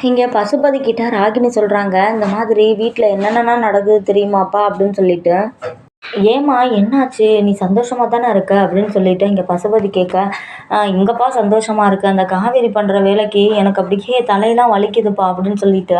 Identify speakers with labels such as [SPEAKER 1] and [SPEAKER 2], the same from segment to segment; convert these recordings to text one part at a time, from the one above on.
[SPEAKER 1] இங்கே பசுபதி கிட்ட ராகினி சொல்கிறாங்க, இந்த மாதிரி வீட்டில் என்னென்னலாம் நடக்குது தெரியுமாப்பா அப்படின்னு சொல்லிட்டு. ஏம்மா என்னாச்சு? நீ சந்தோஷமா தானே இருக்க? அப்படின்னு சொல்லிட்டு இங்கே பசுபதி கேட்க, எங்கப்பா சந்தோஷமா இருக்கு. அந்த காவேரி பண்ணுற வேலைக்கு எனக்கு அப்படியே தலையெல்லாம் வலிக்குதுப்பா அப்படின்னு சொல்லிட்டு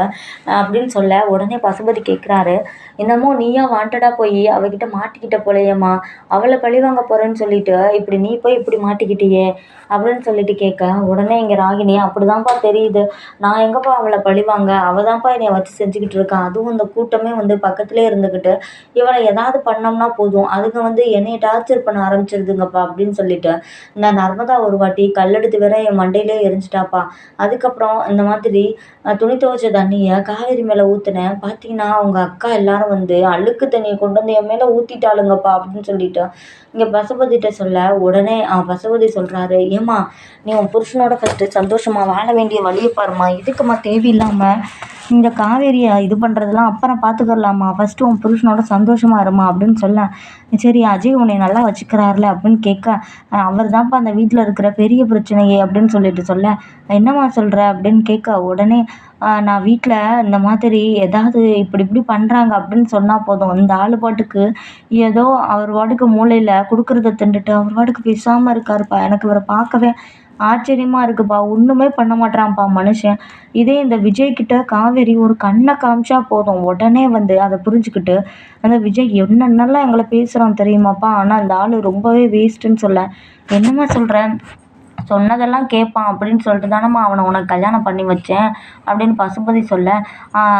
[SPEAKER 1] அப்படின்னு சொல்ல, உடனே பசுபதி கேட்குறாரு, என்னமோ நீயா வாண்டடா போய் அவகிட்ட மாட்டிக்கிட்ட போலயேம்மா, அவளை பழிவாங்க போறேன்னு சொல்லிட்டு இப்படி நீ போய் இப்படி மாட்டிக்கிட்டியே அப்படின்னு சொல்லிட்டு கேட்க, உடனே இங்கே ராகினி அப்படிதான்ப்பா தெரியுது. நான் எங்கப்பா அவளை பழிவாங்க, அவள் தான்ப்பா என்னைய வச்சு செஞ்சுக்கிட்டு இருக்கா. அதுவும் இந்த கூட்டமே வந்து பக்கத்துலேயே இருந்துக்கிட்டு இவளை ஏதாவது பண்ணோம்னா போதும், அதுங்க வந்து என்னைய டார்ச்சர் பண்ண ஆரம்பிச்சிருதுங்கப்பா அப்படின்னு சொல்லிட்டு, இந்த நர்மதா ஒரு வாட்டி கல்லெடுத்து வேற என் மண்டையிலே எரிஞ்சிட்டாப்பா. அதுக்கப்புறம் இந்த மாதிரி துணி துவைச்ச தண்ணியை காவேரி மேலே ஊற்றுனேன். பார்த்தீங்கன்னா அவங்க அக்கா எல்லாரும் வந்து அழுக்கு தண்ணியை கொண்டு வந்து என் மேலே ஊற்றிட்டாளுங்கப்பா அப்படின்னு சொல்லிட்டு இங்கே பசுபதிகிட்ட சொல்ல, உடனே பசுபதி சொல்கிறாரு, ஏம்மா நீ உன் புருஷனோட ஃபஸ்ட்டு சந்தோஷமா வாழ வேண்டிய வழியை பாரும்மா, இதுக்குமா தேவையில்லாமல் இந்த காவேரியை இது பண்ணுறதெல்லாம் அப்புறம் பார்த்துக்கலாமா, ஃபஸ்ட்டு உன் புருஷனோட சந்தோஷமா இருமா அப்படின்னு சொல்ல, சரி அஜய் உன்னை நல்லா வச்சுக்கிறாருல அப்படின்னு கேட்க, அவர் தான்ப்பா அந்த வீட்டில் இருக்கிற பெரிய பிரச்சனையே அப்படின்னு சொல்லிட்டு சொல்ல, என்னம்மா சொல்கிற அப்படின்னு கேட்க, உடனே நான் வீட்டில் இந்த மாதிரி ஏதாவது இப்படி இப்படி பண்ணுறாங்க அப்படின்னு சொன்னால் போதும், இந்த ஆளு பாட்டுக்கு ஏதோ அவர் பாட்டுக்கு மூலையில் கொடுக்குறத தின்னுட்டு அவர் பாட்டுக்கு பேசாமல் இருக்காருப்பா. எனக்கு இவரை பார்க்கவே ஆச்சரியமா இருக்குப்பா. ஒண்ணுமே பண்ண மாட்றான்ப்பா மனுஷன். இதே இந்த விஜய் கிட்ட காவேரி ஒரு கண்ண காமிச்சா போதும், உடனே வந்து அத புரிஞ்சுக்கிட்டு, அந்த விஜய் என்னென்னலாம் எங்கள பேசுறான் தெரியுமாப்பா? ஆனா அந்த ஆளு ரொம்பவே வேஸ்ட்டுன்னு சொல்ல. என்னம்மா சொல்ற? சொன்னதெல்லாம் கேட்பான் அப்படின்னு சொல்லிட்டு தானம்மா அவனை உனக்கு கல்யாணம் பண்ணி வச்சேன் அப்படின்னு பசுபதி சொல்ல,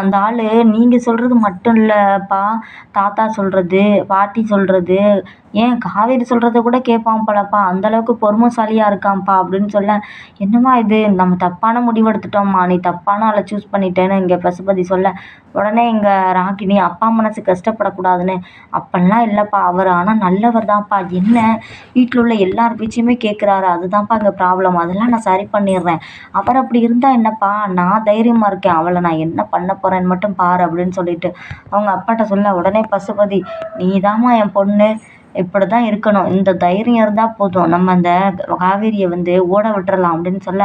[SPEAKER 1] அந்த ஆள் நீங்கள் சொல்கிறது மட்டும் இல்லைப்பா, தாத்தா சொல்கிறது, பாட்டி சொல்கிறது, ஏன் காவேரி சொல்கிறத கூட கேட்பான் போலப்பா, அந்தளவுக்கு பொறுமைசாலியாக இருக்கான்ப்பா அப்படின்னு சொல்ல, என்னம்மா இது நம்ம தப்பான முடிவு எடுத்துட்டோம்மா, நீ தப்பான ஆளை சூஸ் பண்ணிட்டேன்னு இங்கே பசுபதி சொல்ல, உடனே இங்கே ராகினி அப்பா மனசு கஷ்டப்படக்கூடாதுன்னு, அப்படிலாம் இல்லைப்பா அவர் ஆனால் நல்லவர் தான்ப்பா, என்ன வீட்டில் உள்ள எல்லார் பேச்சையுமே கேட்குறாரு, அதுதான்ப்பா இங்கே ப்ராப்ளம், அதெல்லாம் நான் சரி பண்ணிடுறேன், அவர் அப்படி இருந்தால் என்னப்பா, நான் தைரியமாக இருக்கேன், அவளை நான் என்ன பண்ண போகிறேன்னு மட்டும் பாரு அப்படின்னு சொல்லிட்டு அவங்க அப்பாட்ட சொல்ல, உடனே பசுபதி, நீ தாம்மா என் பொண்ணு, இப்படி தான் இருக்கணும், இந்த தைரியம் இருந்தால் போதும், நம்ம அந்த காவேரியை வந்து ஓட விட்டுறலாம் அப்படின்னு சொல்ல,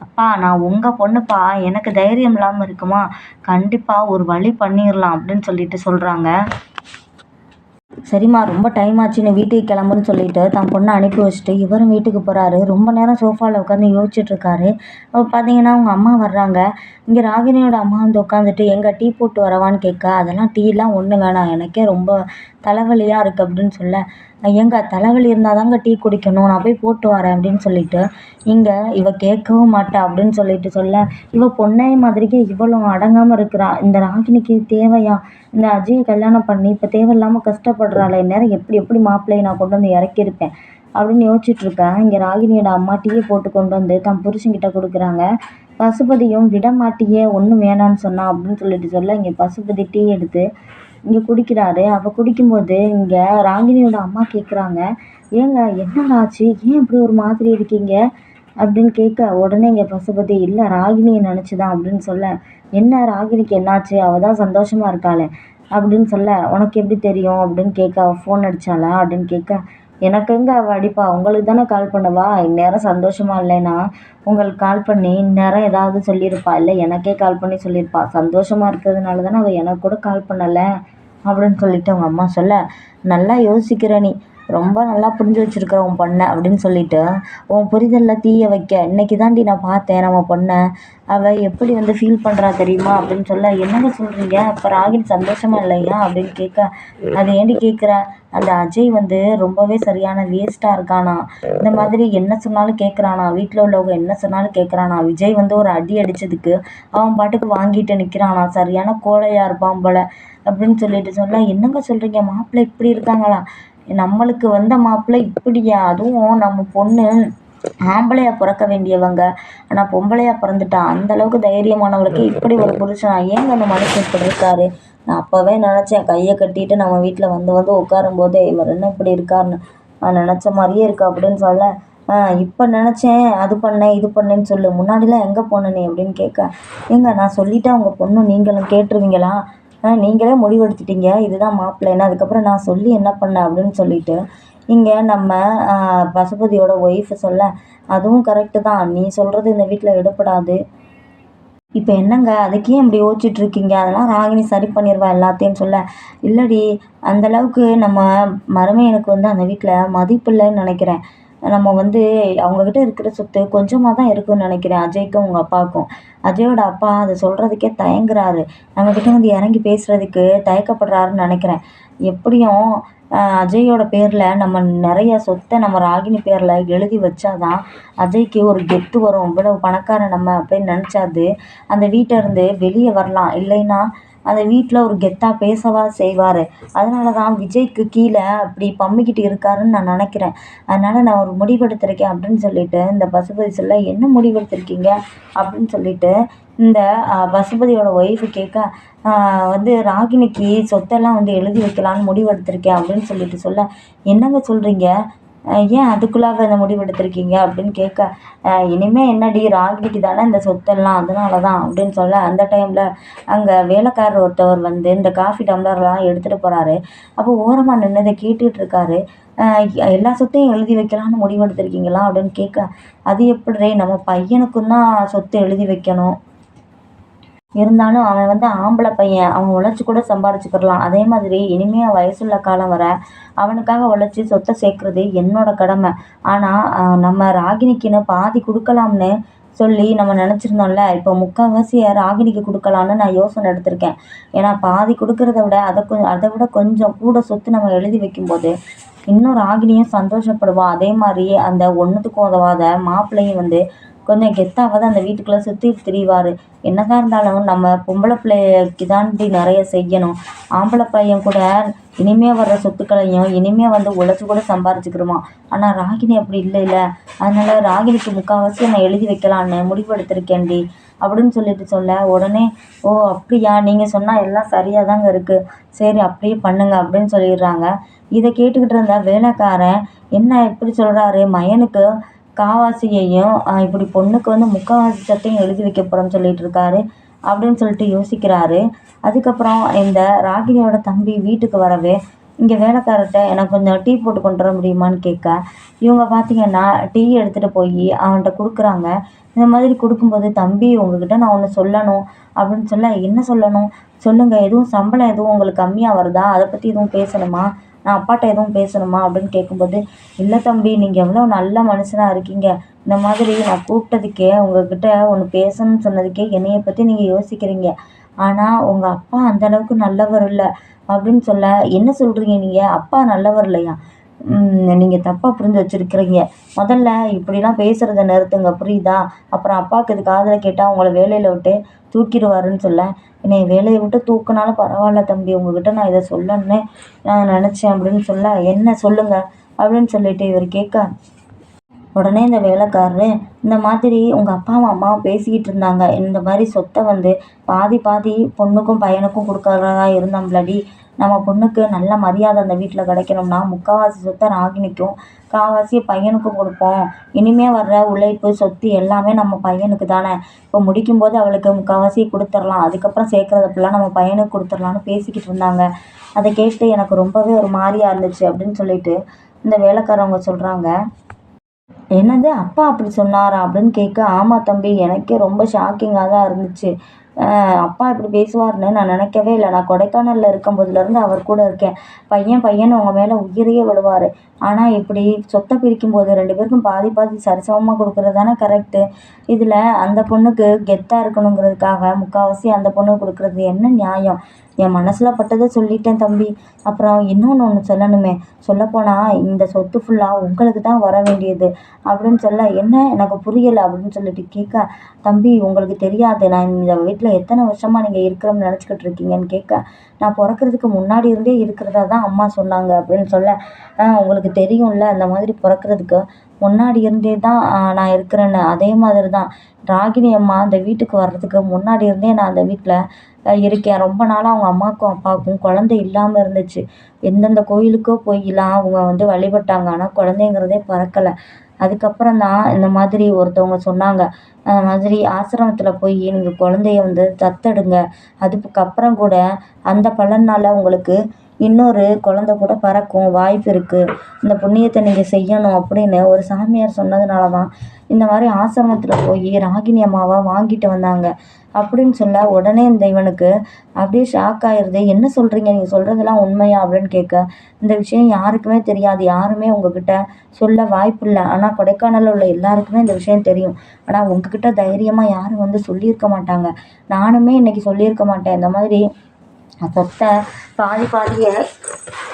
[SPEAKER 1] அப்பா நான் உங்கள் பொண்ணுப்பா, எனக்கு தைரியம் இல்லாமல் இருக்குமா, கண்டிப்பாக ஒரு வழி பண்ணிடலாம் அப்படின்னு சொல்லிட்டு சொல்கிறாங்க. சரிம்மா ரொம்ப டைம் ஆச்சுன்னு வீட்டுக்கு கிளம்புன்னு சொல்லிட்டு தான் பொண்ணை அனுப்பி வச்சுட்டு இவரும் வீட்டுக்கு போகிறாரு. ரொம்ப நேரம் சோஃபாவில் உட்காந்து யோசிச்சுட்ருக்காரு. அப்போ பார்த்தீங்கன்னா அவங்க அம்மா வர்றாங்க. இங்கே ராகினியோட அம்மா வந்து உட்காந்துட்டு எங்கே டீ போட்டு வரவான்னு கேட்க, அதெல்லாம் டீலாம் ஒன்றும் வேணாம், எனக்கே ரொம்ப தலைவலியாக இருக்குது அப்படின்னு சொல்ல, ஏங்க தலைவலி இருந்தால் தாங்க டீ குடிக்கணும், நான் போய் போட்டு வரேன் அப்படின்னு சொல்லிட்டு இங்கே இவ கேட்கவும் மாட்டா அப்படின்னு சொல்லிட்டு சொல்ல, இவ பொண்ணே மாதிரிக்கே இவளும் அடங்காமல் இருக்கிறா. இந்த ராகினிக்கு தேவையா இந்த அஜயை கல்யாணம் பண்ணி இப்போ தேவையில்லாமல் கஷ்டப்படுறாளே, இந்நேரம் எப்படி எப்படி மாப்பிள்ளையை நான் கொண்டு வந்து இறக்கியிருப்பேன் அப்படின்னு யோசிச்சுட்டு இருக்கேன். இங்கே ராகினியோட அம்மா டீயை போட்டு கொண்டு வந்து தன் புருஷன்கிட்ட கொடுக்குறாங்க. பசுபதியும் விட மாட்டியே ஒன்றும் வேணான்னு சொன்னா அப்படின்னு சொல்லிட்டு சொல்ல, இங்கே பசுபதி டீ எடுத்து இங்கே குடிக்கிறாரு. அப்போ குடிக்கும்போது இங்கே ராகினியோட அம்மா கேட்குறாங்க, ஏங்க என்னங்க ஆச்சு, ஏன் இப்படி ஒரு மாதிரி இருக்கீங்க அப்படின்னு கேட்க, உடனே இங்கே பசுபதி, இல்லை ராகினியை நினச்சி தான் அப்படின்னு சொல்ல, என்ன ராகினிக்கு என்னாச்சு, அவள் தான் சந்தோஷமாக இருக்காளே அப்படின்னு சொல்ல, உனக்கு எப்படி தெரியும் அப்படின்னு கேட்க, அவள் ஃபோன் அடித்தாளா அப்படின்னு கேட்க, எனக்கு எங்கே அவள் அடிப்பா, உங்களுக்கு தானே கால் பண்ணவா, இந்நேரம் சந்தோஷமாக இல்லைன்னா உங்களுக்கு கால் பண்ணி இந்நேரம் ஏதாவது சொல்லியிருப்பா, இல்லை எனக்கே கால் பண்ணி சொல்லியிருப்பா, சந்தோஷமாக இருக்கிறதுனால தானே அவள் எனக்கு கூட கால் பண்ணலை அப்படின்னு சொல்லிட்டு அவங்க அம்மா சொல்ல, நல்லா யோசிக்கிற நீ, ரொம்ப நல்லா புரிஞ்சு வச்சுருக்குற உன் பொண்ணை அப்படின்னு சொல்லிட்டு, உன் புரிதலில் தீய வைக்க இன்னைக்கு தாண்டி நான் பார்த்தேன் நம்ம பொண்ணை, அவள் எப்படி வந்து ஃபீல் பண்ணுறா தெரியுமா அப்படின்னு சொல்ல, என்னங்க சொல்கிறீங்க, இப்போ ராகினி சந்தோஷமா இல்லையா அப்படின்னு கேட்க, அது ஏண்டி கேட்குற, அந்த அஜய் வந்து ரொம்பவே சரியான வேஸ்ட்டாக இருக்கானா, இந்த மாதிரி என்ன சொன்னாலும் கேட்குறானா, வீட்டில் உள்ளவங்க என்ன சொன்னாலும் கேட்குறானா, விஜய் வந்து ஒரு அடி அடித்ததுக்கு அவன் பாட்டுக்கு வாங்கிட்டு நிற்கிறானா, சரியான கோழையாக இருப்பான் போல அப்படின்னு சொல்லிட்டு சொல்ல, என்னங்க சொல்கிறீங்க, மாப்பிள்ளை இப்படி இருக்காங்களா, நம்மளுக்கு வந்த மாப்பிள்ளை இப்படியா, அதுவும் நம்ம பொண்ணு ஆம்பளையா பிறக்க வேண்டியவங்க, ஆனால் பொம்பளையா பிறந்துட்டா, அந்த அளவுக்கு தைரியமானவளுக்கு இப்படி ஒரு புருஷனா, ஏங்க அந்த மனுஷன் இப்படி இருக்காரு, நான் அப்போவே நினச்சேன், கையை கட்டிட்டு நம்ம வீட்டில் வந்து வந்து உட்காரும் போதே இவர் என்ன இப்படி இருக்காருன்னு, நான் நினச்ச மாதிரியே இருக்கு அப்படின்னு சொல்ல, இப்போ நினச்சேன் அது பண்ணேன் இது பண்ணேன்னு சொல்லு, முன்னாடிலாம் எங்கே போன நீ அப்படின்னு கேட்க, ஏங்க நான் சொல்லிட்டா உங்கள் பொண்ணு நீங்களும் கேட்டுருவீங்களா, நீங்களே முடிவெடுத்துட்டீங்க இதுதான் மாப்பிள்ளைன்னு, அதுக்கப்புறம் நான் சொல்லி என்ன பண்ணேன் அப்படின்னு சொல்லிட்டு இங்கே நம்ம பசுபதியோட ஒய்ஃபு சொல்ல, அதுவும் கரெக்டு தான், நீ சொல்கிறது இந்த வீட்டில் எடுபடாது, இப்போ என்னங்க அதுக்கு ஏன் இப்படி யோசிச்சுட்ருக்கீங்க? அதெல்லாம் ராகினி சரி பண்ணிருவா எல்லாத்தையும் சொல்ல, இல்லடி அந்த அளவுக்கு நம்ம மருமகனுக்கு வந்து அந்த வீட்ல மதிப்பு இல்லன்னு நெனைக்கிறேன். நம்ம வந்து அவங்க கிட்ட இருக்கிற சொத்து கொஞ்சமா தான் இருக்குன்னு நெனைக்கிறேன். அஜய்க்கும் உங்க அப்பாவுக்கும். அஜயோட அப்பா அத சொல்றதுக்கே தயங்குறாரு. நம்மகிட்ட வந்து இறங்கி பேசுறதுக்கு தயக்கப்படுறாருன்னு நெனைக்கிறேன். எப்படியும் அஜயோட பேர்ல நம்ம நெறைய சொத்த நம்ம ராகினி பேர்ல எழுதி வச்சா தான் அஜய்க்கு ஒரு கெத்து வரும். இவ்வளவு பணக்காரன் நம்ம அப்படின்னு நெனச்சாது அந்த வீட்ட இருந்து வெளிய வரலாம். இல்லைன்னா அந்த வீட்ல ஒரு கெத்தா பேசவா செய்வாரு. அதனால தான் விஜய்க்கு கீழ அப்படி பம்மிக்கிட்டு இருக்காருன்னு நான் நெனைக்கிறேன். அதனால நான் ஒரு முடிவெடுத்திருக்கேன் அப்படின்னு சொல்லிட்டு இந்த பசுபதி சொல்ல, "என்ன முடிவெடுத்திருக்கீங்க?" அப்படின்னு சொல்லிட்டு இந்த பசுபதியோட ஒய்ஃப் கேட்க, "அ வந்து ராகினிக்கு சொத்தெல்லாம் வந்து எழுதி வைக்கலான்னு முடிவெடுத்திருக்கேன்" அப்படின்னு சொல்லிட்டு சொல்ல, "என்னங்க சொல்றீங்க? ஏன் அதுக்குள்ளாக இந்த முடிவெடுத்திருக்கீங்க?" அப்படின்னு கேட்க, இனிமே என்னடி ராகினிக்கு தானே இந்த சொத்தெல்லாம் அதனால தான்" அப்படின்னு சொல்ல, அந்த டைம்ல அங்க வேலைக்காரர் ஒருத்தவர் வந்து இந்த காஃபி டம்ளர்லாம் எடுத்துட்டு போறாரு. அப்போ ஓரமா நின்னு இத கேட்டுட்டு இருக்காரு. "அ எல்லா சொத்தையும் எழுதி வைக்கலான்னு முடிவெடுத்திருக்கீங்களா?" அப்படின்னு கேட்க, "அது எப்புட்ரி நம்ம பையனுக்கும் தான் சொத்து எழுதி வைக்கணும். இருந்தாலும் அவன் வந்து ஆம்பள பையன். அவன் உழைச்சு கூட சம்பாரிச்சுக்கிடலாம். அதே மாதிரி இனிமே வயசுள்ள காலம் வர அவனுக்காக உழைச்சு சொத்த சேர்க்கறது என்னோட கடமை. ஆனா நம்ம ராகினிக்குன்னு பாதி குடுக்கலாம்னு சொல்லி நம்ம நெனச்சிருந்தோம்ல. இப்போ முக்காவாசிய ராகினிக்கு குடுக்கலான்னு நான் யோசனை எடுத்திருக்கேன். ஏன்னா பாதி குடுக்கறத விட அத விட கொஞ்சம் கூட சொத்து நம்ம எழுதி வைக்கும்போது, இன்னும் ராகினியும் சந்தோஷப்படுவா. அதே மாரி அந்த ஒண்ணுத்துக்கும் உதவாத மாப்பிள்ளையும் வந்து கொஞ்சம் கெத்தாவாவது அந்த வீட்டுக்குள்ள சுத்திட்டு திரிவாரு. என்னதான் இருந்தாலும் நம்ம பொம்பள பிள்ளைக்கு தாண்டி நெறைய செய்யணும். ஆம்பள பையன் கூட இனிமே வர்ற சொத்துக்களையும் இனிமே வந்து உழைச்சு கூட சம்பாரிச்சுக்கிருவான். ஆனா ராகினி அப்படி இல்லைல்ல. அதனால ராகினிக்கு முக்காவாசி நான் எழுதி வைக்கலான்னு முடிவு எடுத்திருக்கேன்டி அப்படின்னு சொல்லிட்டு சொல்ல, உடனே "ஓ! அப்படியா? நீங்க சொன்னா எல்லாம் சரியா தாங்க இருக்கு. சரி அப்படியே பண்ணுங்க" அப்படின்னு சொல்லிடுறாங்க. இத கேட்டுக்கிட்டு இருந்த வேலைக்காரன், என்ன இப்படி சொல்றாரு? மயனுக்கு காவாசியையும் இப்படி பொண்ணுக்கு வந்து முக்காவாசி சொத்தையும் எழுதி வைக்க போறோம்னு சொல்லிட்டு இருக்காரு அப்படின்னு சொல்லிட்டு யோசிக்கிறாரு. அதுக்கப்புறம் இந்த ராகினியோட தம்பி வீட்டுக்கு வரவே, இங்க வேலைக்காரர்ட்ட எனக்கு கொஞ்சம் டீ போட்டு கொண்டு வர முடியுமான்னு கேட்க, இவங்க பார்த்தீங்கன்னா டீ எடுத்துட்டு போய் அவன்ட்ட குடுக்குறாங்க. இந்த மாதிரி குடுக்கும்போது, "தம்பி உங்ககிட்ட நான் ஒண்ணு சொல்லணும்" அப்படின்னு சொல்ல, "என்ன சொல்லணும்? சொல்லுங்க. எதுவும் சம்பளம் எதுவும் உங்களுக்கு கம்மியா வருதா? அத பத்தி எதுவும் பேசணுமா? நான் அப்பாட்ட எதுவும் பேசணுமா?" அப்படின்னு கேட்கும்போது, "இல்ல தம்பி நீங்க எவ்வளோ நல்ல மனுஷனா இருக்கீங்க. இந்த மாதிரி நான் கூப்பிட்டதுக்கே உங்ககிட்ட ஒண்ணு பேசணும்னு சொன்னதுக்கே என்னைய பத்தி நீங்க யோசிக்கிறீங்க. ஆனா உங்க அப்பா அந்த அளவுக்கு நல்லவர் இல்ல" அப்படின்னு சொல்ல, "என்ன சொல்றீங்க நீங்க? அப்பா நல்லவர் இல்லையா? நீங்க தப்பா புரிஞ்சு வச்சிருக்கிறீங்க. முதல்ல இப்படிலாம் பேசுறத நிறுத்துங்க புரியுதா? அப்புறம் அப்பாவுக்கு இது காதுல கேட்டா உங்கள வேலையில விட்டு தூக்கிருவாருன்னு" சொல்ல, "என்னைய வேலைய விட்டு தூக்குனாலும் பரவால்ல தம்பி. உங்ககிட்ட நான் இத சொல்லணும்னு நான் நெனச்சேன்" அப்படின்னு சொல்ல, "என்ன சொல்லுங்க" அப்படின்னு சொல்லிட்டு இவரு கேட்க, உடனே இந்த வேலைக்காரரு, "இந்த மாதிரி உங்க அப்பாவும் அம்மாவும் பேசிக்கிட்டு இருந்தாங்க. இந்த மாரி சொத்த வந்து பாதி பாதி பொண்ணுக்கும் பையனுக்கும் குடுக்கறதா இருந்தோம்லடி. நம்ம பொண்ணுக்கு நல்ல மரியாதை அந்த வீட்ல கிடைக்கணும்னா, முக்காவாசி சொத்த ராகினிக்கும், காவாசி பையனுக்கும் குடுப்போம். இனிமே வர்ற உழைப்பு, சொத்து எல்லாமே நம்ம பையனுக்கு தானே. இப்போ முடிக்கும்போது அவளுக்கு முக்காவாசி குடுத்துறலாம். அதுக்கப்புறம் சேர்க்கறத ஃபுல்லா நம்ம பையனுக்கு குடுத்துறலாம்னு பேசிக்கிட்டு இருந்தாங்க. அத கேட்டு எனக்கு ரொம்பவே ஒரு மாரியா இருந்துச்சு" அப்படின்னு சொல்லிட்டு இந்த வேலைக்காரவங்க சொல்றாங்க. "என்னது அப்பா அப்படி சொன்னாரா?" அப்படின்னு கேட்க, "ஆமா தம்பி. எனக்கே ரொம்ப ஷாக்கிங்கா தான் இருந்துச்சு. அப்பா இப்படி பேசுவாருன்னு நான் நினைக்கவே இல்ல. நான் கொடைக்கானல்ல இருக்கும்போதுலேருந்து அவர் கூட இருக்கேன். பையன் பையன்னு உங்க மேல உயிரையே விடுவாரு. ஆனா இப்படி சொத்த பிரிக்கும்போது 2 பேருக்கும் பாதி பாதி சரிசமமா குடுக்குறது தானே கரெக்ட்டு. இதுல அந்த பொண்ணுக்கு கெத்தா இருக்கணுங்கிறதுக்காக முக்காவாசி அந்த பொண்ணுக்கு குடுக்குறது என்ன நியாயம்? என் மனசுல பட்டத சொல்லிட்டேன் தம்பி. அப்புறம் இன்னொன்னு ஒண்ணு சொல்லணுமே. சொல்லப்போனா இந்த சொத்து ஃபுல்லா உங்களுக்கு தான் வர வேண்டியது" அப்படின்னு சொல்ல, "என்ன எனக்கு புரியல" அப்படின்னு சொல்லிட்டு கேட்க, "தம்பி உங்களுக்கு தெரியாது. நான் இந்த வீட்ல எத்தன வருஷமா நீங்க இருக்கிறோம்னு நினச்சுக்கிட்டு இருக்கீங்கன்னு" கேட்க, "நான் பொறக்கறதுக்கு முன்னாடி இருந்தே இருக்கிறதா தான் அம்மா சொன்னாங்க" அப்படின்னு சொல்ல, உங்களுக்கு தெரியும்ல அந்த மாதிரி பொறக்கறதுக்கு முன்னாடி இருந்தே தான் நான் இருக்கிறேன்னு. அதே மாதிரி தான் ராகினி அம்மா அந்த வீட்டுக்கு வர்றதுக்கு முன்னாடி இருந்தே நான் அந்த வீட்ல இருக்கேன். ரொம்ப நாளா அவங்க அம்மாவுக்கும், அப்பாவுக்கும் குழந்தை இல்லாம இருந்துச்சு. எந்தெந்த கோயிலுக்கோ போய்லாம் அவங்க வந்து வழிபட்டாங்க. ஆனா குழந்தைங்கிறதே பொறக்கல. அதுக்கப்புறம் தான் இந்த மாதிரி ஒருத்தவங்க சொன்னாங்க. மாதிரி ஆசிரமத்தில போய் நீங்க குழந்தைய வந்து தத்தெடுங்க. அதுக்கப்புறம் கூட அந்த பலனால உங்களுக்கு இன்னொரு குழந்தை கூட பிறக்கும் வாய்ப்பு இருக்கு. இந்த புண்ணியத்த நீங்க செய்யணும் அப்படின்னு ஒரு சாமியார் சொன்னதுனால தான் இந்த மாரி ஆசிரமத்தில போய் ராகினி அம்மாவ வாங்கிட்டு வந்தாங்க. அப்படின்னு சொல்ல உடனே இவனுக்கு அப்படியே ஷாக் ஆயிருது. என்ன சொல்றீங்க, நீங்க சொல்றதெல்லாம் உண்மையா அப்படின்னு கேட்க, இந்த விஷயம் யாருக்குமே தெரியாது, யாருமே உங்ககிட்ட சொல்ல வாய்ப்பில்லை, ஆனா கொடைக்கானல்ல உள்ள எல்லாருக்குமே இந்த விஷயம் தெரியும். ஆனா உங்ககிட்ட தைரியமா யாரும் வந்து சொல்லியிருக்க மாட்டாங்க. நானுமே இன்னைக்கு சொல்லியிருக்க மாட்டேன். இந்த மாதிரி சொத்தை பாதிய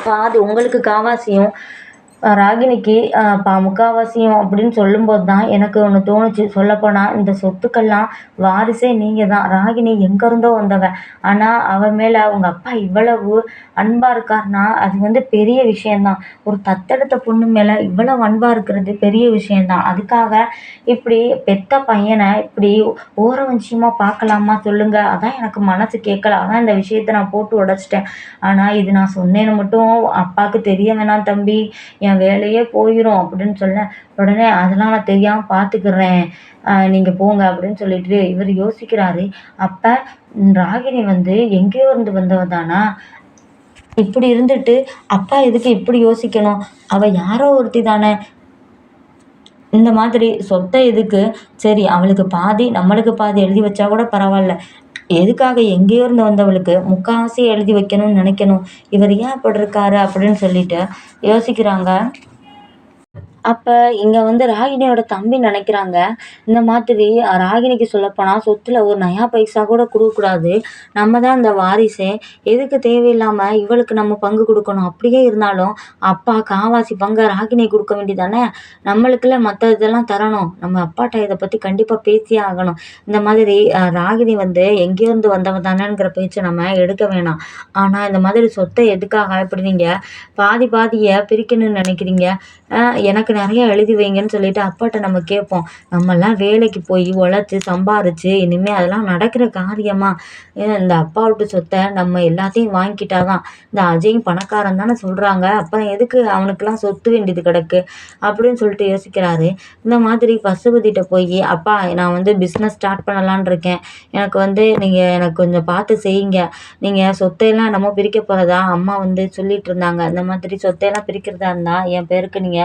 [SPEAKER 1] பாதி உங்களுக்கு காவாசியும் ராகினிக்கு முக்காவாசியும் அப்படின்னு சொல்லும்போது தான் எனக்கு ஒன்று தோணுச்சு. சொல்லப்போனால் இந்த சொத்துக்கெல்லாம் வாரிசே நீங்கள் தான். ராகினி எங்கேருந்தோ வந்தவ. ஆனால் அவன் மேலே அவங்க அப்பா இவ்வளவு அன்பாக இருக்காருன்னா அது வந்து பெரிய விஷயந்தான். ஒரு தத்தெடுத்த பொண்ணு மேலே இவ்வளவு அன்பாக இருக்கிறது பெரிய விஷயந்தான். அதுக்காக இப்படி பெத்த பையனை இப்படி ஓரவஞ்சியமாக பார்க்கலாமா சொல்லுங்க? அதான் எனக்கு மனசு கேட்கல. அதான் இந்த விஷயத்த நான் போட்டு உடைச்சிட்டேன். ஆனால் இது நான் சொன்னேன்னு மட்டும் அப்பாவுக்கு தெரிய வேணாம் தம்பி, என் வேலையே போயிரும் அப்படின்னு சொல்ல, உடனே அதெல்லாம் நான் தெரியாம பார்த்துக்கிறேன், நீங்க போங்க அப்படின்னு சொல்லிட்டு இவர் யோசிக்கிறாரு. அப்ப ராகினி வந்து எங்கேயோ இருந்து வந்தவ தானா? இப்படி இருந்துட்டு அப்பா எதுக்கு இப்படி யோசிக்கணும்? அவ யாரோ ஒருத்தி தானே. இந்த மாதிரி சொத்தை எதுக்கு? சரி, அவளுக்கு பாதி நம்மளுக்கு பாதி எழுதி வச்சா கூட பரவாயில்ல. எதுக்காக எங்கேயோ இருந்து வந்தவளுக்கு முக்காவாசி எழுதி வைக்கணும்னு நினைக்கணும்? இவர் ஏன் அப்படி இருக்காரு அப்படின்னு சொல்லிட்டு யோசிக்கிறாங்க. அப்ப இங்க வந்து ராகினியோட தம்பி நினைக்கிறாங்க, இந்த மாதிரி ராகினிக்கு சொல்லப்போனா சொத்துல ஒரு நயா பைசா கூட குடுக்கக்கூடாது. நம்ம தான் இந்த வாரிசே. எதுக்கு தேவையில்லாம இவளுக்கு நம்ம பங்கு குடுக்கணும்? அப்படியே இருந்தாலும் அப்பா காவாசி பங்க ராகினிக்கு குடுக்க வேண்டியதானே? நம்மளுக்குள்ள மத்த இதெல்லாம் தரணும். நம்ம அப்பாட்ட இத பத்தி கண்டிப்பா பேசியே ஆகணும். இந்த மாதிரி ராகினி வந்து எங்கேயோ இருந்து வந்தவ தானேங்கிற பேச்ச நம்ம எடுக்க வேணாம். ஆனா இந்த மாதிரி சொத்த எதுக்காக இப்படி நீங்க பாதிய பிரிக்கணும்னு நினைக்கிறீங்க? எனக்கு நிறைய எழுதி வைங்கன்னு சொல்லிட்டு அப்பாட்ட நம்ம கேட்போம். நம்மலாம் வேலைக்கு போய் உழைச்சி சம்பாரிச்சு இனிமே அதெல்லாம் நடக்கிற காரியமா? இந்த அப்பா விட்டு சொத்தை நம்ம எல்லாத்தையும் வாங்கிக்கிட்டாதான். இந்த அஜயும் பணக்காரன் தானே சொல்றாங்க, அப்புறம் எதுக்கு அவனுக்கெல்லாம் சொத்து வேண்டியது கிடக்கு அப்படின்னு சொல்லிட்டு யோசிக்கிறாரு. இந்த மாதிரி பசுபதிட்ட போய், அப்பா நான் வந்து பிஸ்னஸ் ஸ்டார்ட் பண்ணலான் இருக்கேன், எனக்கு வந்து நீங்க எனக்கு கொஞ்சம் பார்த்து செய்யுங்க, நீங்க சொத்தையெல்லாம் என்னமோ பிரிக்க போறதா அம்மா வந்து சொல்லிட்டு இருந்தாங்க, இந்த மாதிரி சொத்தையெல்லாம் பிரிக்கிறதா இருந்தா என் பேருக்கு நீங்க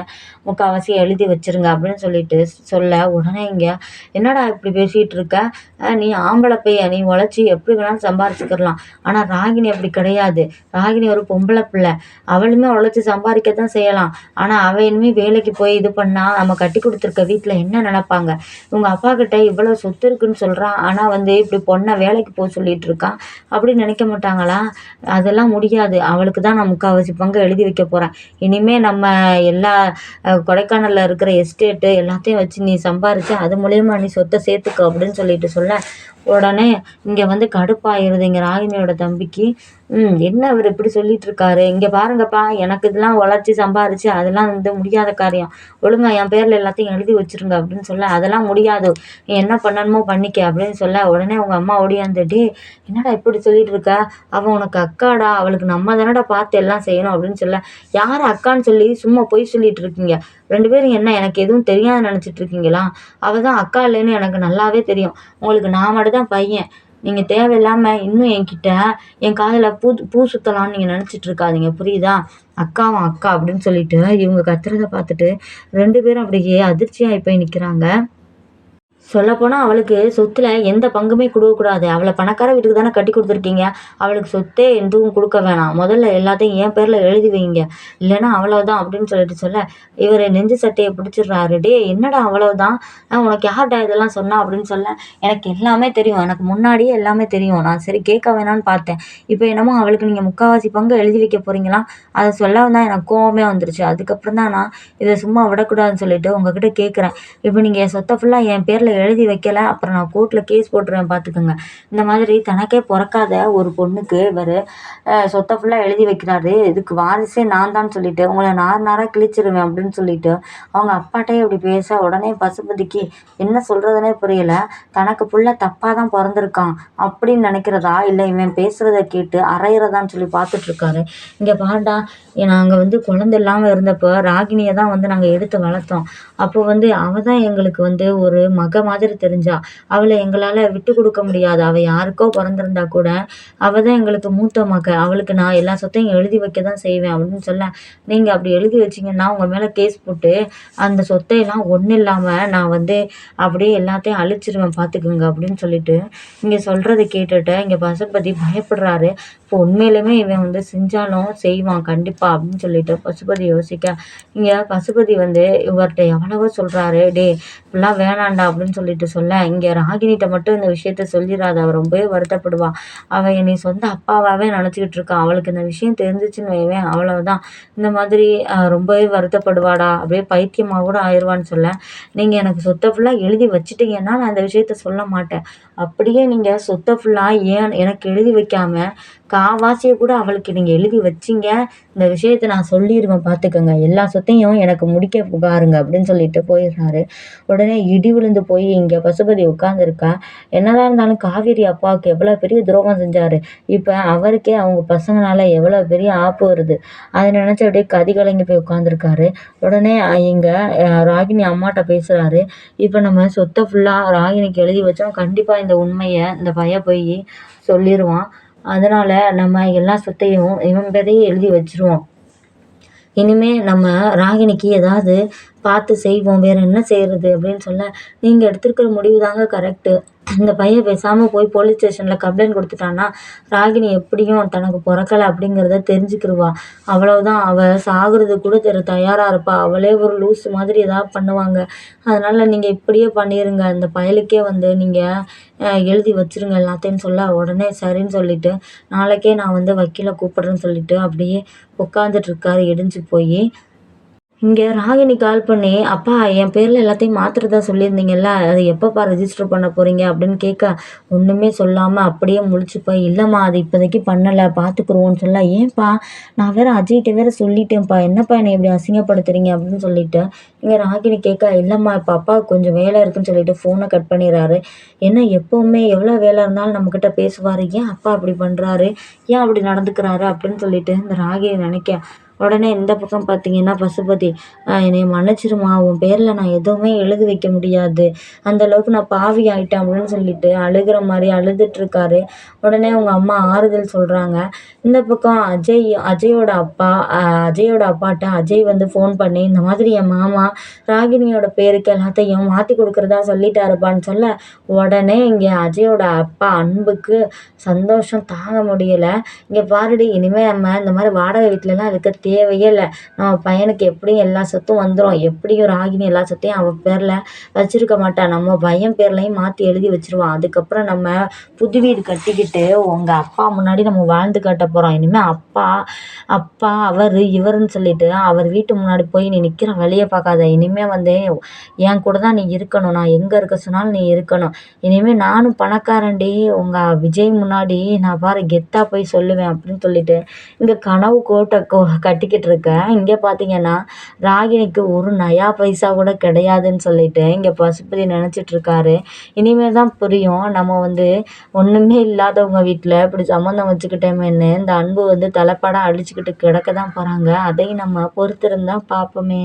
[SPEAKER 1] முக்கால்வாசி எழுதி வச்சிருங்க அப்படின்னு சொல்லிட்டு சொல்ல, உடனே இங்க என்னடா இப்படி பேசிட்டு இருக்க, நீ ஆம்பளை பையன், நீ உழைச்சி எப்படி வேணாலும் சம்பாரிச்சுக்கலாம். ஆனா ராகினி அப்படி கிடையாது. ராகினி ஒரு பொம்பளை பிள்ளை, அவளுமே உழைச்சி சம்பாதிக்கத்தான் செய்யலாம். ஆனா அவ இனிமே வேலைக்கு போய் இது பண்ணா நம்ம கட்டி கொடுத்துருக்க வீட்டுல என்ன நினைப்பாங்க? இவங்க அப்பா கிட்ட இவ்வளவு சொத்து இருக்குன்னு சொல்றான், ஆனா வந்து இப்படி பொண்ணை வேலைக்கு போக சொல்லிட்டு இருக்கான் அப்படின்னு நினைக்க மாட்டாங்களா? அதெல்லாம் முடியாது. அவளுக்கு தான் நான் முக்கால்வாசி பங்கு எழுதி வைக்க போறேன். இனிமே நம்ம எல்லா கொடைக்கானல்ல இருக்கிற எஸ்டேட்டு எல்லாத்தையும் வச்சு நீ சம்பாரிச்சு அது மூலியமா நீ சொத்தை சேர்த்துக்கோ அப்படின்னு சொல்லிட்டு சொல்ல, உடனே இங்க வந்து கடுப்பாயிருது இங்க ராகினியோட தம்பிக்கு. என்ன இவர் இப்படி சொல்லிட்டு இருக்காரு? இங்க பாருங்கப்பா, எனக்கு இதெல்லாம் உழைச்சி சம்பாரிச்சு அதெல்லாம் வந்து முடியாத காரியம். ஒழுங்கா என் பேர்ல எல்லாத்தையும் எழுதி வச்சிருங்க அப்படின்னு சொல்ல, அதெல்லாம் முடியாது, நீ என்ன பண்ணணுமோ பண்ணிக்க அப்படின்னு சொல்ல, உடனே உங்க அம்மா ஓடியாந்து, டேய் என்னடா இப்படி சொல்லிட்டு இருக்க, அவ உனக்கு அக்காடா, அவளுக்கு நம்ம தானடா பார்த்து எல்லாம் செய்யணும் அப்படின்னு சொல்ல, யாரு அக்கான்னு சொல்லி சும்மா பொய் சொல்லிட்டு இருக்கீங்க? 2 பேரும் என்ன எனக்கு எதுவும் தெரியாதுன்னு நினைச்சிட்டு இருக்கீங்களா? அவ தான் அக்கா இல்லைன்னு எனக்கு நல்லாவே தெரியும். உங்களுக்கு நான் மட்டும் தான் பையன். நீங்க தேவையில்லாம இன்னும் என்கிட்ட என் காதுல பூ சுத்தலாம்னு நீங்க நினைச்சிட்டு இருக்காதீங்க, புரியுதா? அக்காவும் அக்கா அப்படின்னு சொல்லிட்டு இவங்க கத்துறத பார்த்துட்டு 2 பேரும் அப்படியே அதிர்ச்சியாகி போய் நிக்கிறாங்க. சொல்லப்போனால் அவளுக்கு சொத்துல எந்த பங்குமே கொடுக்கக்கூடாது. அவளை பணக்கார வீட்டுக்கு தானே கட்டி கொடுத்துருக்கீங்க. அவளுக்கு சொத்தே எதுவும் கொடுக்க வேணாம். முதல்ல எல்லாத்தையும் என் பேரில் எழுதி வைங்க, இல்லைன்னா அவ்வளோதான் அப்படின்னு சொல்லிட்டு சொல்ல, இவர் நெஞ்சு சட்டையை பிடிச்சிடுறாரு. டே என்னடா அவ்வளோதான், உனக்கு யார்டா இதெல்லாம் சொன்னா அப்படின்னு சொல்ல, எனக்கு எல்லாமே தெரியும், எனக்கு முன்னாடியே எல்லாமே தெரியும், நான் சரி கேட்க வேணான்னு பார்த்தேன். இப்போ என்னமோ அவளுக்கு நீங்கள் முக்கால்வாசி பங்கு எழுதி வைக்க போறீங்களா? அதை சொல்லவும் தான் எனக்கு கோவமே வந்துருச்சு. அதுக்கப்புறம் தான் நான் இதை சும்மா விடக்கூடாதுன்னு சொல்லிட்டு உங்ககிட்ட கேட்குறேன். இப்போ நீங்கள் என் சொத்தை ஃபுல்லாக என் பேரில் எழுதி வைக்கல, அப்புறம் நான் கோர்ட்ல கேஸ் போட்டுருவேன் பார்த்துக்கோங்க. இந்த மாதிரி தனக்கே பிறக்காத ஒரு பொண்ணுக்கு இவர் சொத்தை ஃபுல்லாக எழுதி வைக்கிறாரு. இதுக்கு வாரிசே நான் தான் சொல்லிட்டு உங்களை நாராக கிழிச்சிருவேன் அப்படின்னு சொல்லிட்டு அவங்க அப்பாட்டே இப்படி பேச, உடனே பசுபதிக்கு என்ன சொல்றதுனே புரியல. தனக்கு புள்ள தப்பாக தான் பிறந்திருக்கான் அப்படின்னு நினைக்கிறதா, இல்லை இவன் பேசுறத கேட்டு அரைகிறதான்னு சொல்லி பார்த்துட்டு இருக்காரு. இங்கே பாருடா, நாங்கள் வந்து குழந்தை இல்லாமல் இருந்தப்போ ராகினியை தான் வந்து நாங்கள் எடுத்து வளர்த்தோம். அப்போ வந்து அவ தான் எங்களுக்கு வந்து ஒரு மக மாதிரி தெரிஞ்சா. அவள எங்களால விட்டு குடுக்க முடியாது. அவ யாருக்கோ பொறந்திருந்தா கூட, அவ தான் எங்களுக்கு மூத்த மக. அவளுக்கு நான் எல்லா சொத்தையும் எழுதி வைக்க தான் செய்வேன் அப்படின்னு சொல்ல, நீங்க அப்படி எழுதி வச்சீங்கன்னா, உங்க மேல கேஸ் போட்டு, அந்த சொத்தையெல்லாம் ஒண்ணும் இல்லாம நான் வந்து அப்படியே எல்லாத்தையும் அழிச்சிருவேன் பார்த்துக்கங்க அப்படின்னு சொல்லிட்டு, இங்க சொல்றத கேட்டுட்டு இங்க பசுபதி பயப்படுறாரு. இப்போ உண்மையிலுமே இவன் வந்து செஞ்சாலும் செய்வான் கண்டிப்பா அப்படின்னு சொல்லிட்டு பசுபதி யோசிக்க, இங்க பசுபதி வந்து இவர்ட்ட எவ்வளவோ சொல்றாரு. "டேய் இப்படிலாம் வேணாம்டா" அப்படின்னு சொல்லிட்டு சொல்ல, இங்க ராகினிட்ட மட்டும் இந்த விஷயத்த சொல்லிறாத. அவ ரொம்பவே வருத்தப்படுவா. அவ என்னைய சொந்த அப்பாவாவே நினைச்சுக்கிட்டு இருக்கா. அவளுக்கு இந்த விஷயம் தெரிஞ்சுச்சுன்னு வையேன், அவ்வளவுதான். இந்த மாதிரி ரொம்பவே வருத்தப்படுவாடா. அப்படியே பைத்தியமா கூட ஆயிருவான்னு சொல்ல, நீங்க எனக்கு சொத்த ஃபுல்லா எழுதி வச்சுட்டீங்கன்னா, நான் இந்த விஷயத்த சொல்ல மாட்டேன். அப்படியே நீங்க சொத்த ஃபுல்லா ஏன் எனக்கு எழுதி வைக்காம, காவாசிய கூட அவளுக்கு நீங்க எழுதி வச்சீங்க, இந்த விஷயத்த நான் சொல்லிருவேன் பார்த்துக்கங்க. எல்லா சொத்தையும் எனக்கு முடிக்க பாருங்க அப்படின்னு சொல்லிட்டு போயிடுறாரு. உடனே இடி விழுந்து போய் இங்க பசுபதி உட்கார்ந்துருக்கா. என்னதான் இருந்தாலும் காவேரி அப்பாவுக்கு எவ்வளோ பெரிய துரோகம் செஞ்சாரு. இப்ப அவருக்கே அவங்க பசங்கனால எவ்வளோ பெரிய ஆப்பு வருது. அதை நினைச்சு அப்படியே கதி கலங்கி போய் உட்கார்ந்துருக்காரு. உடனே இங்க ராகினி அம்மாட்ட பேசுறாரு. இப்ப நம்ம சொத்த ஃபுல்லா ராகினிக்கு எழுதி வச்சோம். கண்டிப்பா இந்த உண்மைய இந்த பையன் போய் சொல்லிருவான். அதனால நம்ம எல்லா சொத்தையும் இவன் பேரையே எழுதி வச்சுருவோம். இனிமே நம்ம ராகினிக்கு ஏதாவது பார்த்து செய்வோம். வேற என்ன செய்றது அப்படின்னு சொல்ல, நீங்க எடுத்திருக்கிற முடிவு தாங்க கரெக்ட்டு. இந்த பையன் பேசாம போய் போலீஸ் ஸ்டேஷன்ல கம்ப்ளைண்ட் குடுத்துட்டான்னா, ராகினி எப்படியும் தனக்கு பொறக்கல அப்படிங்கிறத தெரிஞ்சுக்கிருவா. அவ்வளவுதான். அவ சாகுறதுக்கு கூட தயாரா இருப்பா. அவளே ஒரு லூசு மாதிரி ஏதாவது பண்ணுவாங்க. அதனால நீங்க இப்படியே பண்ணிருங்க. இந்த பயலுக்கே வந்து நீங்க எழுதி வச்சுருங்க எல்லாத்தையும் சொல்ல, உடனே சரின்னு சொல்லிட்டு, நாளைக்கே நான் வந்து வக்கீல கூப்பிடுறேன்னு சொல்லிட்டு அப்படியே உட்காந்துட்டு இருக்காரு இடிஞ்சு போயி. இங்க ராகினி கால் பண்ணி, "அப்பா என் பேர்ல எல்லாத்தையும் மாத்துறதா சொல்லியிருந்தீங்கல்ல, அது எப்பப்பா ரெஜிஸ்டர் பண்ண போறீங்க?" அப்படின்னு கேட்க, ஒண்ணுமே சொல்லாம அப்படியே முழிச்சு போய், "இல்லம்மா அது இப்போதைக்கு பண்ணல, பார்த்துக்குருவோம்னு" சொல்ல, "ஏன்பா? நான் வேற அஜய்ட்ட வேற சொல்லிட்டேன்ப்பா. என்னப்பா என்னை இப்படி அசிங்கப்படுத்துறீங்க?" அப்படின்னு சொல்லிட்டு, இங்க ராகினி கேட்க, "இல்லம்மா இப்ப அப்பாவுக்கு கொஞ்சம் வேலை இருக்குன்னு" சொல்லிட்டு ஃபோனை கட் பண்ணிடுறாரு. என்ன எப்பவுமே எவ்வளோ வேலை இருந்தாலும் நம்மகிட்ட பேசுவாரு. ஏன் அப்பா அப்படி பண்றாரு? ஏன் அப்படி நடந்துக்கிறாரு? அப்படின்னு சொல்லிட்டு இந்த ராகினி நினைக்க, உடனே இந்த பக்கம் பார்த்தீங்கன்னா பசுபதி, என்னைய மன்னிச்சிரும்மா. உன் பேர்ல நான் எதுவுமே எழுதி வைக்க முடியாது. அந்த அளவுக்கு நான் பாவி ஆயிட்டேன்" அப்படின்னு சொல்லிட்டு அழுகுற மாரி அழுதுட்டு இருக்காரு. உடனே அவங்க அம்மா ஆறுதல் சொல்றாங்க. இந்த பக்கம் அஜயோட அப்பா அஜயோட அப்பாட்ட அஜய் வந்து ஃபோன் பண்ணி, இந்த மாதிரி என் மாமா ராகினியோட பேருக்கு எல்லாத்தையும் மாத்தி குடுக்குறதா சொல்லிட்டாருப்பான்னு சொல்ல, உடனே இங்க அஜயோட அப்பா அன்புக்கு சந்தோஷம் தாங்க முடியல. "இங்க பாருடி, இனிமே நம்ம இந்த மாரி வாடகை வீட்லலாம் இருக்க தேவையே இல்ல. நம்ம பையனுக்கு எப்படியும் எல்லா சொத்தும் வந்துரும். எப்படியும் ராகினி எல்லா சொத்தையும் அவ பேர்ல வச்சிருக்க மாட்டா. நம்ம பையன் பேர்லயும் மாத்தி எழுதி வச்சுருவா. அதுக்கப்புறம் நம்ம புது வீடு கட்டிக்கிட்டு உங்க அப்பா முன்னாடி நம்ம வாழ்ந்து காட்டப் போறோம். இனிமே அப்பா அப்பா அவரு இவருன்னு சொல்லிட்டு அவர் வீட்டு முன்னாடி போய் நீ நிக்கிற வழிய பார்க்காத. இனிமே வந்து என் கூட தான் நீ இருக்கணும். நான் எங்க இருக்க சொன்னாலும் நீ இருக்கணும். இனிமே நானும் பணக்காரன்டி. உங்க விஜய் முன்னாடி நான் பாரு கெத்தா போய் சொல்லுவேன்" அப்படின்னு சொல்லிட்டு இங்க கனவு கோட்டை கட்டிக்கிட்டு இருக்கேன். இங்க பார்த்தீங்கன்னா, ராகினிக்கு ஒரு நயா பைசா கூட கிடையாதுன்னு சொல்லிட்டு இங்க பசுபதி நினைச்சிட்டு இருக்காரு. இனிமே தான் புரியும். நம்ம வந்து ஒண்ணுமே இல்லாதவங்க வீட்ல இப்படி சம்மந்தம் வச்சுக்கிட்டோமேன்னு, இந்த அன்பு வந்து தலைப்பாடா அடிச்சுக்கிட்டு கிடக்க தான் போறாங்க. அதையும் நம்ம பொறுத்திருந்து தான் பார்ப்போமே.